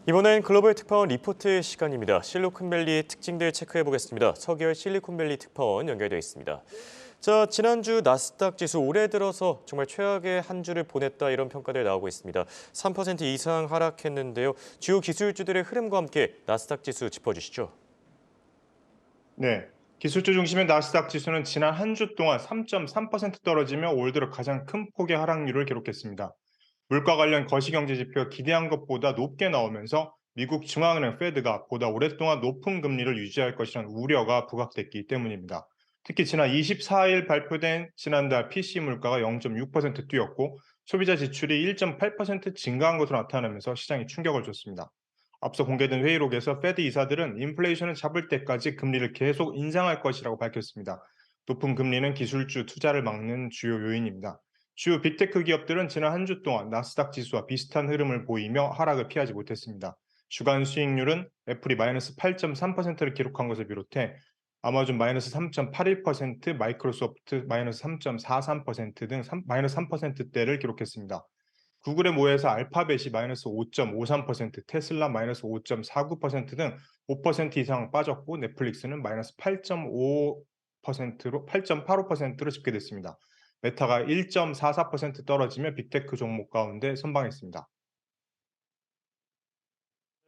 이번엔 글로벌 특파원 리포트 시간입니다. 실리콘밸리의 특징들 체크해 보겠습니다. 서기열 실리콘밸리 특파원 연결되어 있습니다. 자, 지난주 나스닥 지수 올해 들어서 정말 최악의 한 주를 보냈다 이런 평가들 나오고 있습니다. 3% 이상 하락했는데요. 주요 기술주들의 흐름과 함께 나스닥 지수 짚어주시죠. 네. 기술주 중심의 나스닥 지수는 지난 한 주 동안 3.3% 떨어지며 올 들어 가장 큰 폭의 하락률을 기록했습니다. 물가 관련 거시경제 지표가 기대한 것보다 높게 나오면서 미국 중앙은행 페드가 보다 오랫동안 높은 금리를 유지할 것이라는 우려가 부각됐기 때문입니다. 특히 지난 24일 발표된 지난달 PC 물가가 0.6% 뛰었고 소비자 지출이 1.8% 증가한 것으로 나타나면서 시장이 충격을 줬습니다. 앞서 공개된 회의록에서 페드 이사들은 인플레이션을 잡을 때까지 금리를 계속 인상할 것이라고 밝혔습니다. 높은 금리는 기술주 투자를 막는 주요 요인입니다. 주요 빅테크 기업들은 지난 한 주 동안 나스닥 지수와 비슷한 흐름을 보이며 하락을 피하지 못했습니다. 주간 수익률은 애플이 마이너스 8.3%를 기록한 것을 비롯해 아마존 마이너스 3.81%, 마이크로소프트 마이너스 3.43%등 마이너스 3%대를 기록했습니다. 구글의 모여서 알파벳이 마이너스 5.53%, 테슬라 마이너스 5.49% 등 5% 이상 빠졌고 넷플릭스는 마이너스 8.85%로 집계됐습니다. 메타가 1.44% 떨어지며 빅테크 종목 가운데 선방했습니다.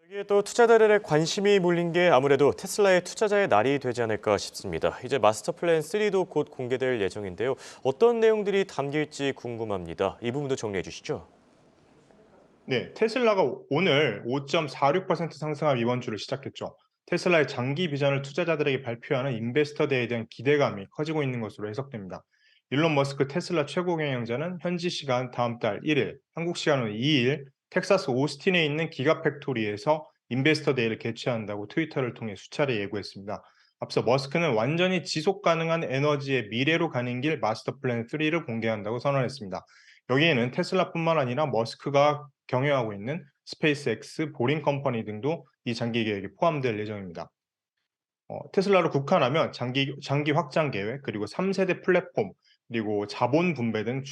여기에 또 투자자들의 관심이 몰린 게 아무래도 테슬라의 투자자의 날이 되지 않을까 싶습니다. 이제 마스터 플랜 3도 곧 공개될 예정인데요. 어떤 내용들이 담길지 궁금합니다. 이 부분도 정리해 주시죠. 네, 테슬라가 오늘 5.46% 상승한 이번 주를 시작했죠. 테슬라의 장기 비전을 투자자들에게 발표하는 인베스터 데이에 대한 기대감이 커지고 있는 것으로 해석됩니다. 일론 머스크 테슬라 최고 경영자는 현지 시간 다음 달 1일, 한국 시간으로 2일 텍사스 오스틴에 있는 기가 팩토리에서 인베스터 데이를 개최한다고 트위터를 통해 수차례 예고했습니다. 앞서 머스크는 완전히 지속 가능한 에너지의 미래로 가는 길 마스터 플랜 3를 공개한다고 선언했습니다. 여기에는 테슬라뿐만 아니라 머스크가 경영하고 있는 스페이스X, 보링 컴퍼니 등도 이 장기 계획에 포함될 예정입니다. 테슬라로 국한하면 장기 확장 계획, 그리고 3세대 플랫폼, 그리고 자본 분배 등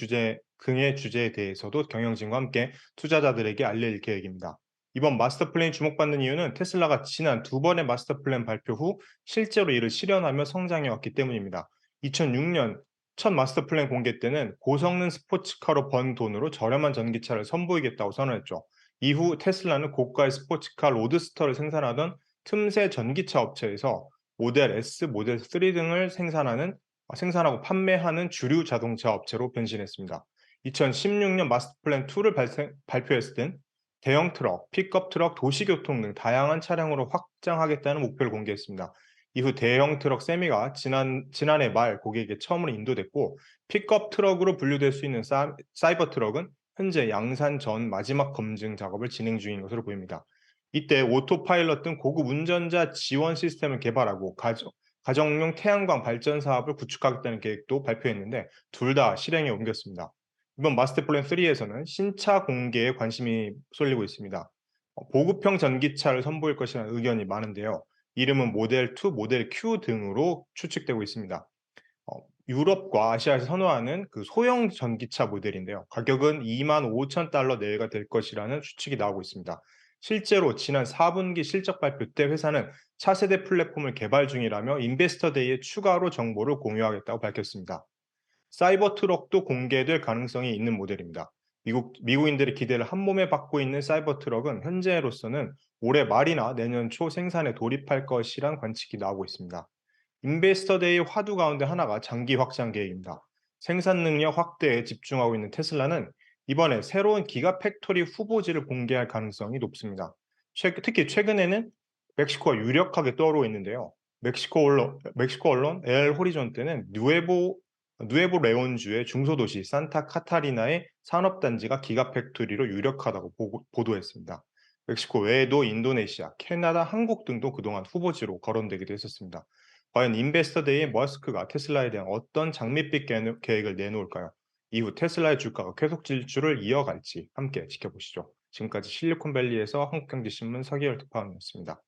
등의 주제에 대해서도 경영진과 함께 투자자들에게 알릴 계획입니다. 이번 마스터 플랜이 주목받는 이유는 테슬라가 지난 두 번의 마스터 플랜 발표 후 실제로 이를 실현하며 성장해 왔기 때문입니다. 2006년 첫 마스터 플랜 공개 때는 고성능 스포츠카로 번 돈으로 저렴한 전기차를 선보이겠다고 선언했죠. 이후 테슬라는 고가의 스포츠카 로드스터를 생산하던 틈새 전기차 업체에서 모델 S, 모델 3 등을 생산하고 판매하는 주류 자동차 업체로 변신했습니다. 2016년 마스터 플랜 2를 발표했을 땐 대형 트럭, 픽업 트럭, 도시교통 등 다양한 차량으로 확장하겠다는 목표를 공개했습니다. 이후 대형 트럭 세미가 지난해 말 고객에게 처음으로 인도됐고 픽업 트럭으로 분류될 수 있는 사이버 트럭은 현재 양산 전 마지막 검증 작업을 진행 중인 것으로 보입니다. 이때 오토파일럿 등 고급 운전자 지원 시스템을 개발하고 가정용 태양광 발전 사업을 구축하겠다는 계획도 발표했는데 둘 다 실행에 옮겼습니다. 이번 마스터 플랜 3에서는 신차 공개에 관심이 쏠리고 있습니다. 보급형 전기차를 선보일 것이라는 의견이 많은데요. 이름은 모델 2, 모델 Q 등으로 추측되고 있습니다. 유럽과 아시아에서 선호하는 그 소형 전기차 모델인데요. 가격은 25,000달러 내외가 될 것이라는 추측이 나오고 있습니다. 실제로 지난 4분기 실적 발표 때 회사는 차세대 플랫폼을 개발 중이라며 인베스터 데이에 추가로 정보를 공유하겠다고 밝혔습니다. 사이버 트럭도 공개될 가능성이 있는 모델입니다. 미국인들의 기대를 한몸에 받고 있는 사이버 트럭은 현재로서는 올해 말이나 내년 초 생산에 돌입할 것이란 관측이 나오고 있습니다. 인베스터 데이 화두 가운데 하나가 장기 확장 계획입니다. 생산 능력 확대에 집중하고 있는 테슬라는 이번에 새로운 기가 팩토리 후보지를 공개할 가능성이 높습니다. 특히 최근에는 멕시코가 유력하게 떠오르고 있는데요. 멕시코 언론 엘 호리존테는 누에보 레온주의 중소도시 산타 카타리나의 산업단지가 기가 팩토리로 유력하다고 보도했습니다. 멕시코 외에도 인도네시아, 캐나다, 한국 등도 그동안 후보지로 거론되기도 했었습니다. 과연 인베스터 데이에 머스크가 테슬라에 대한 어떤 장밋빛 계획을 내놓을까요? 이후 테슬라의 주가가 계속 질주를 이어갈지 함께 지켜보시죠. 지금까지 실리콘밸리에서 한국경제신문 서기열 특파원이었습니다.